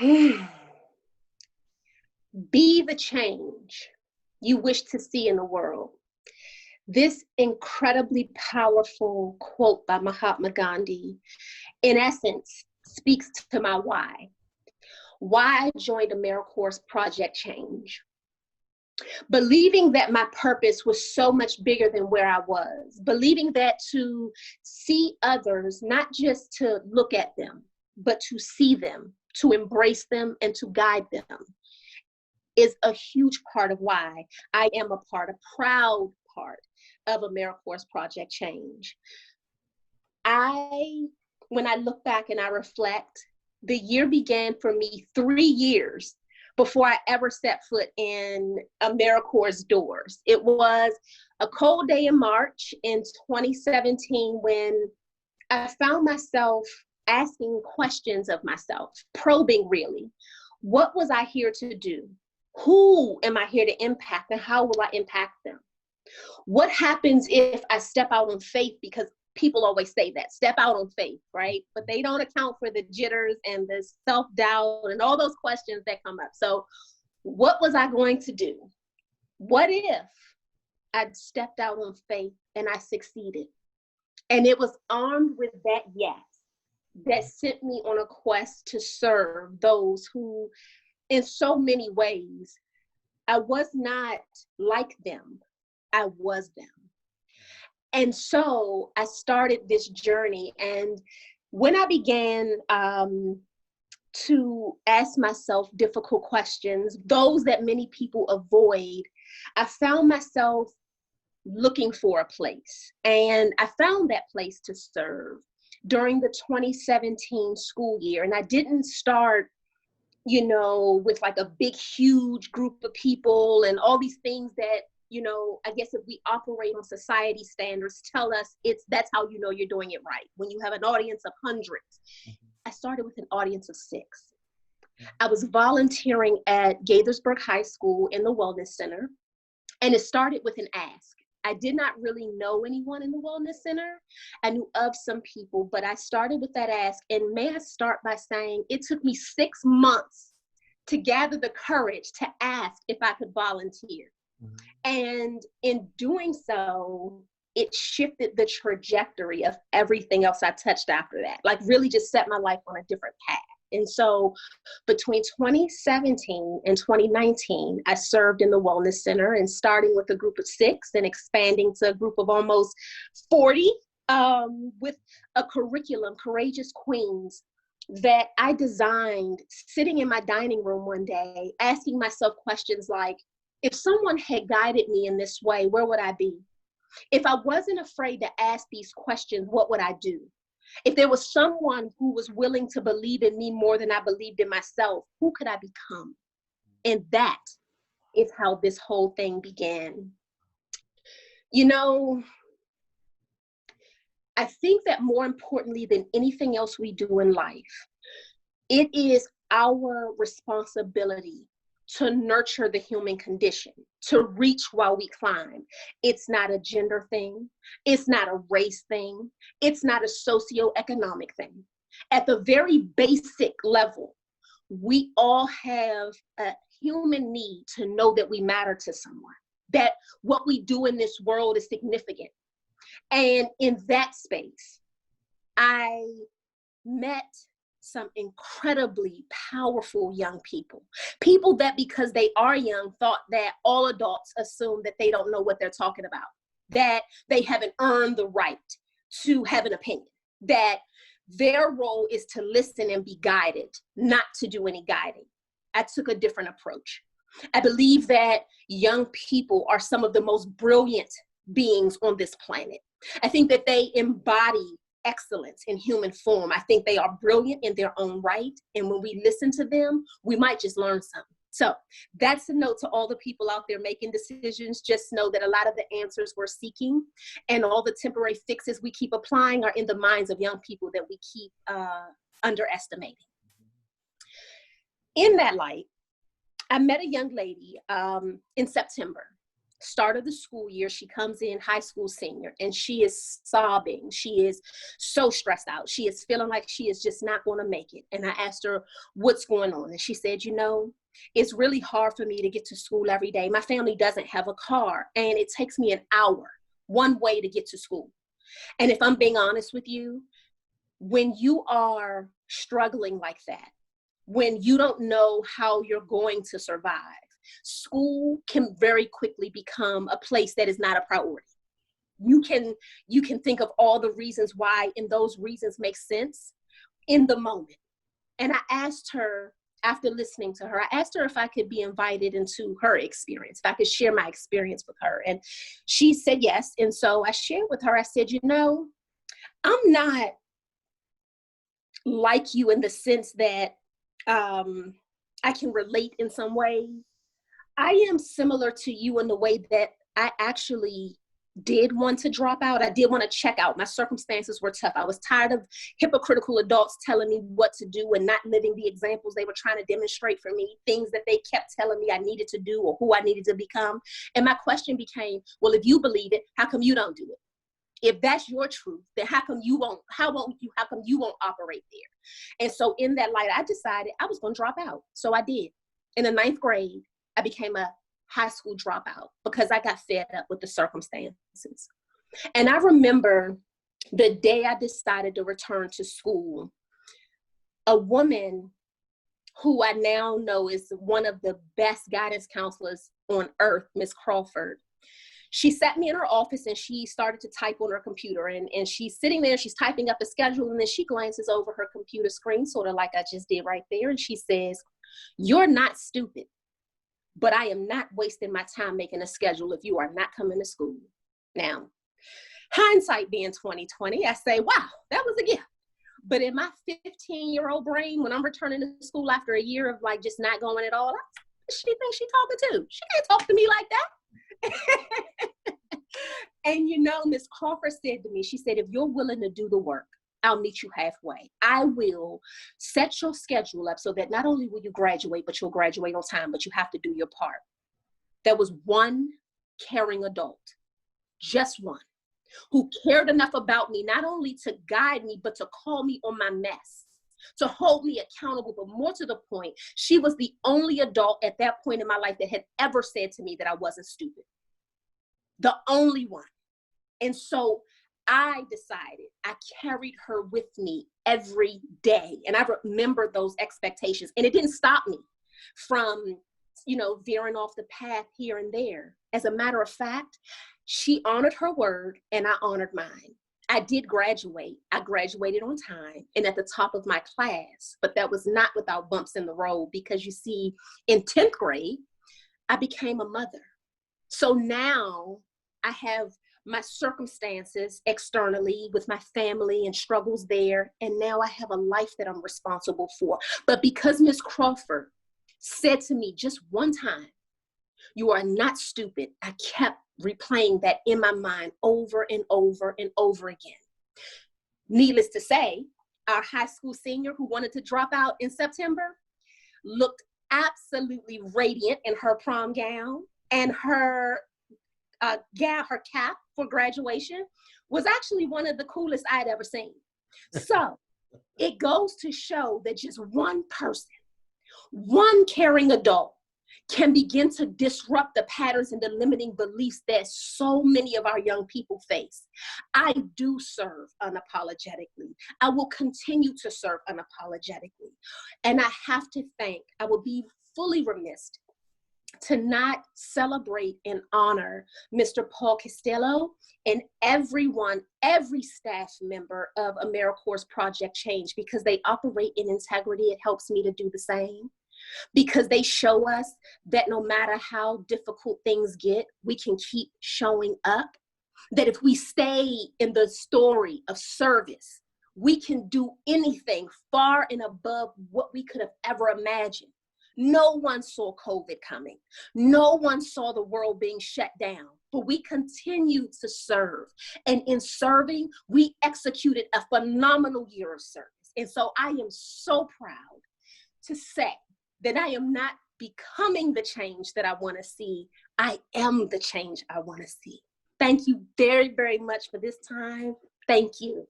Be the change you wish to see in the world. This incredibly powerful quote by Mahatma Gandhi, in essence, speaks to my why. Why I joined AmeriCorps Project Change. Believing that my purpose was so much bigger than where I was. Believing that to see others, not just to look at them, but to see them, to embrace them, and to guide them is a huge part of why I am a proud part of AmeriCorps Project Change. When I look back and I reflect, the year began for me 3 years before I ever set foot in AmeriCorps' doors. It was a cold day in March in 2017 when I found myself asking questions of myself, probing really. What was I here to do? Who am I here to impact, and how will I impact them? What happens if I step out on faith? Because people always say that, step out on faith, right? But they don't account for the jitters and the self-doubt and all those questions that come up. So what was I going to do? What if I'd stepped out on faith and I succeeded? And it was armed with that yes that sent me on a quest to serve those who, in so many ways, I was not like them. I was them. And so I started this journey. And when I began to ask myself difficult questions, those that many people avoid, I found myself looking for a place. And I found that place to serve during the 2017 school year. And I didn't start, with like a big, huge group of people and all these things that, I guess if we operate on society standards, tell us that's how you know you're doing it right. When you have an audience of hundreds. I started with an audience of 6. I was volunteering at Gaithersburg High School in the Wellness Center. And it started with an ask. I did not really know anyone in the Wellness Center. I knew of some people, but I started with that ask. And may I start by saying it took me 6 months to gather the courage to ask if I could volunteer. And in doing so, it shifted the trajectory of everything else I touched after that, like really just set my life on a different path. And so between 2017 and 2019, I served in the Wellness Center, and starting with a group of 6 and expanding to a group of almost 40 with a curriculum, Courageous Queens, that I designed sitting in my dining room one day, asking myself questions like, if someone had guided me in this way, where would I be? If I wasn't afraid to ask these questions, what would I do? If there was someone who was willing to believe in me more than I believed in myself, who could I become? And that is how this whole thing began. I think that more importantly than anything else we do in life, it is our responsibility to nurture the human condition, to reach while we climb. It's not a gender thing. It's not a race thing. It's not a socioeconomic thing. At the very basic level, we all have a human need to know that we matter to someone, that what we do in this world is significant. And in that space, I met some incredibly powerful young people that because they are young thought that all adults assume that they don't know what they're talking about, that they haven't earned the right to have an opinion, that their role is to listen and be guided, not to do any guiding. I took a different approach. I believe that young people are some of the most brilliant beings on this planet. I think that they embody excellence in human form. I think they are brilliant in their own right. And when we listen to them, we might just learn something. So that's a note to all the people out there making decisions. Just know that a lot of the answers we're seeking and all the temporary fixes we keep applying are in the minds of young people that we keep underestimating. In that light, I met a young lady in September. Start of the school year, she comes in high school senior, and she is sobbing. She is so stressed out. She is feeling like she is just not going to make it. And I asked her, what's going on? And she said, you know, it's really hard for me to get to school every day. My family doesn't have a car, and it takes me an hour one way to get to school. And if I'm being honest with you, when you are struggling like that, when you don't know how you're going to survive, school can very quickly become a place that is not a priority. You can think of all the reasons why, and those reasons make sense in the moment. And I asked her, after listening to her, I asked her if I could be invited into her experience, if I could share my experience with her. And she said yes. And so I shared with her, I said, you know, I'm not like you in the sense that I can relate in some ways. I am similar to you in the way that I actually did want to drop out. I did want to check out. My circumstances were tough. I was tired of hypocritical adults telling me what to do and not living the examples they were trying to demonstrate for me, things that they kept telling me I needed to do or who I needed to become. And my question became, well, if you believe it, how come you don't do it? If that's your truth, then how come you won't operate there? And so in that light, I decided I was going to drop out. So I did. In the 9th grade, I became a high school dropout because I got fed up with the circumstances. And I remember the day I decided to return to school, a woman who I now know is one of the best guidance counselors on earth, Miss Crawford. She sat me in her office and she started to type on her computer, and she's sitting there, she's typing up a schedule, and then she glances over her computer screen, sort of like I just did right there. And she says, "You're not stupid, but I am not wasting my time making a schedule if you are not coming to school." Now, hindsight being 2020, I say, wow, that was a gift. But in my 15-year-old brain, when I'm returning to school after a year of like just not going at all, she thinks she's talking to. She can't talk to me like that. And you know, Miss Crawford said to me, she said, if you're willing to do the work, I'll meet you halfway. I will set your schedule up so that not only will you graduate, but you'll graduate on time, but you have to do your part. There was one caring adult, just one, who cared enough about me, not only to guide me, but to call me on my mess, to hold me accountable, but more to the point, she was the only adult at that point in my life that had ever said to me that I wasn't stupid. The only one. And so I decided I carried her with me every day. And I remembered those expectations. And it didn't stop me from, you know, veering off the path here and there. As a matter of fact, she honored her word and I honored mine. I did graduate. I graduated on time and at the top of my class, but that was not without bumps in the road, because you see, in 10th grade, I became a mother. So now I have my circumstances externally with my family and struggles there. And now I have a life that I'm responsible for. But because Miss Crawford said to me just one time, "You are not stupid," I kept replaying that in my mind over and over and over again. Needless to say, our high school senior who wanted to drop out in September looked absolutely radiant in her prom gown, and her her cap for graduation was actually one of the coolest I'd ever seen. So it goes to show that just one person, one caring adult, can begin to disrupt the patterns and the limiting beliefs that so many of our young people face. I do serve unapologetically. I will continue to serve unapologetically. And I have to thank, I will be fully remiss to not celebrate and honor Mr. Paul Costello and everyone, every staff member of AmeriCorps Project Change, because they operate in integrity. It helps me to do the same, because they show us that no matter how difficult things get, we can keep showing up, that if we stay in the story of service, we can do anything far and above what we could have ever imagined. No one saw COVID coming. No one saw the world being shut down, but we continued to serve. And in serving, we executed a phenomenal year of service. And so I am so proud to say that I am not becoming the change that I want to see. I am the change I want to see. Thank you very, very much for this time. Thank you.